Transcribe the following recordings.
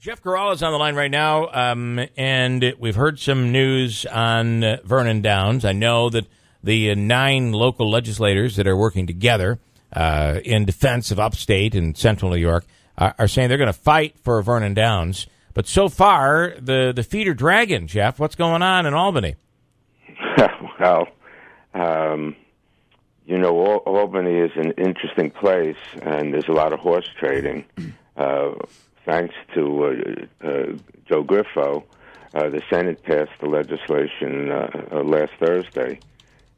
Jeff Gural is on the line right now, and we've heard some news on Vernon Downs. I know that the 9 local legislators that are working together in defense of upstate and central New York are saying they're going to fight for Vernon Downs. But so far, the feet are dragging, Jeff. What's going on in Albany? Well, Albany is an interesting place, and there's a lot of horse trading. Thanks to Joe Griffo, the Senate passed the legislation last Thursday,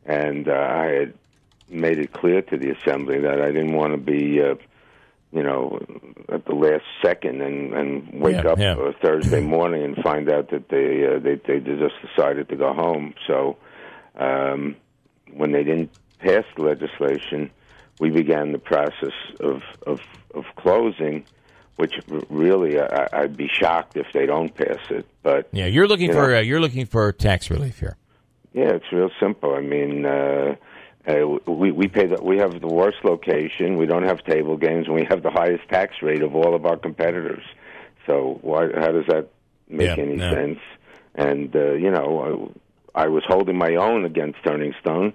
and I had made it clear to the Assembly that I didn't want to be, at the last second and wake up Thursday morning and find out that they just decided to go home. So when they didn't pass the legislation, we began the process of closing. Which really, I'd be shocked if they don't pass it. But yeah, you're looking for tax relief here. Yeah, it's real simple. I mean, we have the worst location. We don't have table games, and we have the highest tax rate of all of our competitors. So how does that make any sense? And I was holding my own against Turning Stone.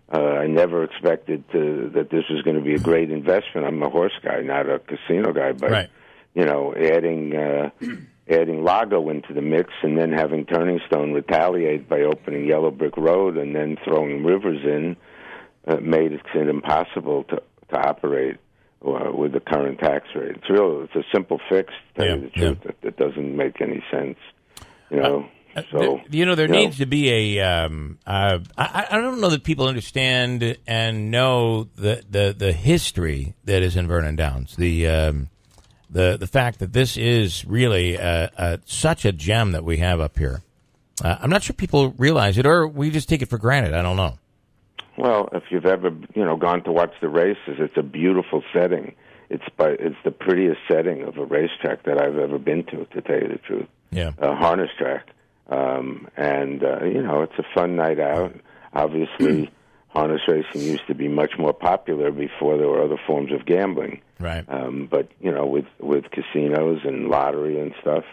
I never expected that this was going to be a great investment. I'm a horse guy, not a casino guy, but. Right. Adding Lago into the mix and then having Turning Stone retaliate by opening Yellow Brick Road and then throwing Rivers in made it impossible to operate with the current tax rate. It's a simple fix, to tell you the truth. That doesn't make any sense. There needs to be a. I don't know that people understand and know the history that is in Vernon Downs. The fact that this is really such a gem that we have up here. I'm not sure people realize it, or we just take it for granted. I don't know. Well, if you've ever gone to watch the races, it's a beautiful setting. It's the prettiest setting of a racetrack that I've ever been to tell you the truth. Yeah, a harness track, it's a fun night out. Obviously, harness racing used to be much more popular before there were other forms of gambling. Right. But with casinos and lottery and stuff,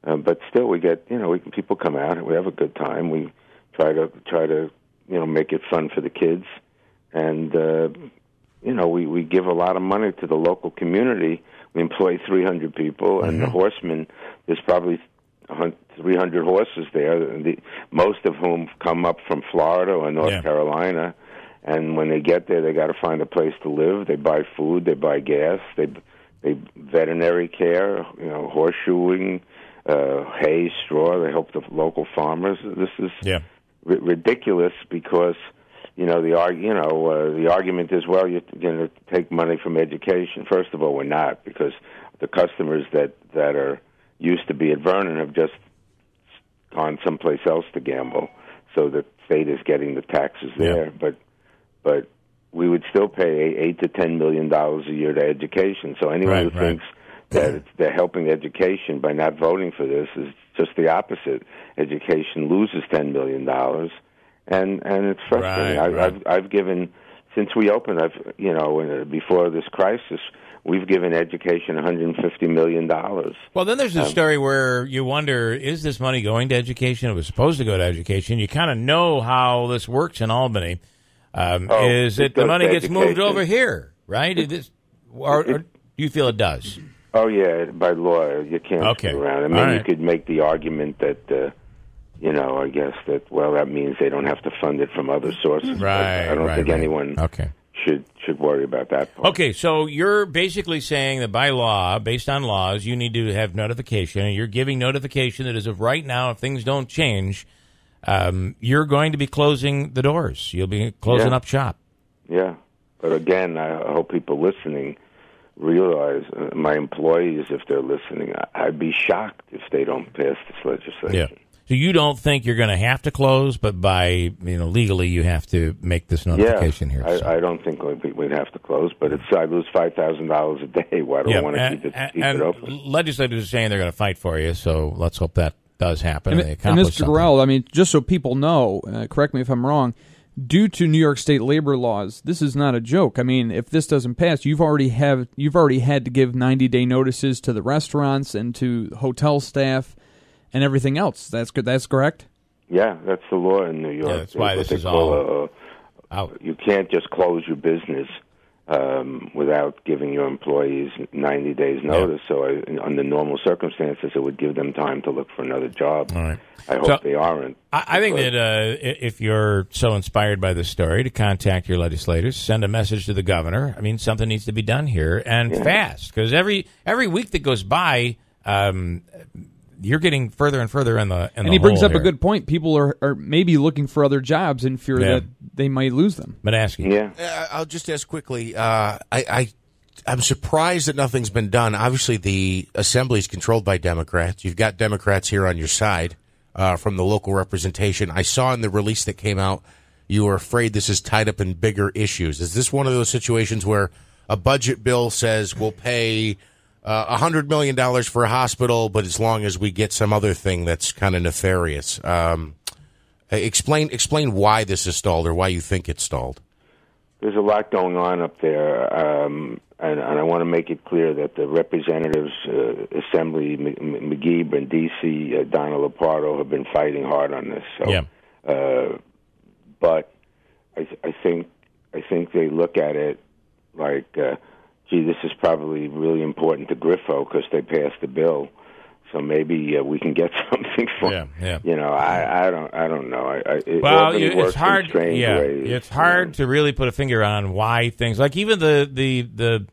but still we get people come out and we have a good time. We try to make it fun for the kids, and we give a lot of money to the local community. We employ 300 people, and the horsemen. There's probably 300 horses there, most of whom come up from Florida or North Carolina. And when they get there, they got to find a place to live. They buy food, they buy gas, they veterinary care, horseshoeing, hay, straw. They help the local farmers. This is ridiculous because the argument is, well, you're going to take money from education. First of all, we're not, because the customers that are used to be at Vernon have just gone someplace else to gamble, so the state is getting the taxes there. But we would still pay $8 to $10 million a year to education. So anyone who thinks that they're helping education by not voting for this is just the opposite. Education loses $10 million, and it's frustrating. I've given, since we opened, before this crisis, we've given education $150 million. Well, then there's a story where you wonder, is this money going to education? It was supposed to go to education. You kind of know how this works in Albany. Is it the money gets moved over here, right? Or do you feel it does? Oh, yeah, by law, you can't screw around. I mean, you could make the argument that, I guess that, that means they don't have to fund it from other sources. Right, I don't think anyone should worry about that part. Okay, so you're basically saying that by law, based on laws, you need to have notification, and you're giving notification that as of right now, if things don't change, you're going to be closing the doors. You'll be closing up shop. Yeah. But again, I hope people listening realize, my employees, if they're listening, I'd be shocked if they don't pass this legislation. Yeah. So you don't think you're going to have to close, but by legally you have to make this notification here. I don't think we'd have to close, but I lose $5,000 a day. Why do I want to keep it open? Legislators are saying they're going to fight for you, so let's hope that does happen. And Mr. Gural, I mean, just so people know, correct me if I'm wrong, due to New York State labor laws, this is not a joke. I mean, if this doesn't pass, you've already had to give 90-day notices to the restaurants and to hotel staff and everything else. That's good. That's correct? Yeah, that's the law in New York. Yeah, that's why this is all out. You can't just close your business without giving your employees 90 days notice. Yeah. So under normal circumstances, it would give them time to look for another job. All right. I hope they aren't. I think that if you're so inspired by this story, to contact your legislators, send a message to the governor. I mean, something needs to be done here, and fast, because every week that goes by, you're getting further and further in the And he brings up a good point. People are maybe looking for other jobs in fear that they might lose them. Manaski. Yeah. I'll just ask quickly. I'm surprised that nothing's been done. Obviously, the assembly is controlled by Democrats. You've got Democrats here on your side from the local representation. I saw in the release that came out you were afraid this is tied up in bigger issues. Is this one of those situations where a budget bill says we'll pay $100 million for a hospital, but as long as we get some other thing that's kind of nefarious? Explain why this is stalled, or why you think it's stalled. There's a lot going on up there, and I want to make it clear that the representatives, Assembly McGee, Brindisi, Donna Lopardo have been fighting hard on this. So, but I think they look at it like, gee, this is probably really important to Griffo because they passed the bill. So maybe we can get something for you know. I don't know. It's hard. It's hard to really put a finger on why things like even the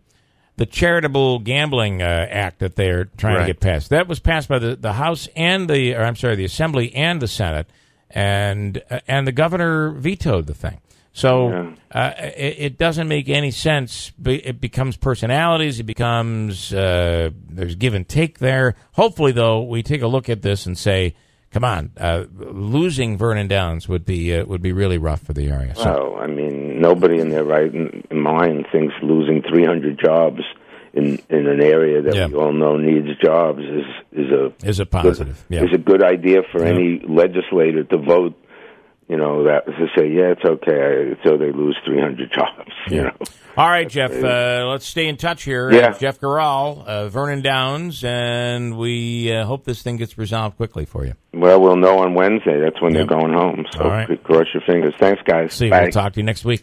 charitable gambling act that they're trying to get passed. That was passed by the House and the Assembly and the Senate, and the governor vetoed the thing. So it doesn't make any sense. It becomes personalities. It becomes there's give and take there. Hopefully, though, we take a look at this and say, "Come on, losing Vernon Downs would be really rough for the area." Well, I mean, nobody in their right mind thinks losing 300 jobs in an area that we all know needs jobs is a positive. Is a good idea for any legislator to vote. You know, that to say, it's okay, so they lose 300 jobs, you know. All right, Jeff, let's stay in touch here. Jeff Gural, Vernon Downs, and we hope this thing gets resolved quickly for you. Well, we'll know on Wednesday. That's when they're going home, so cross your fingers. Thanks, guys. See you. Bye. We'll talk to you next week.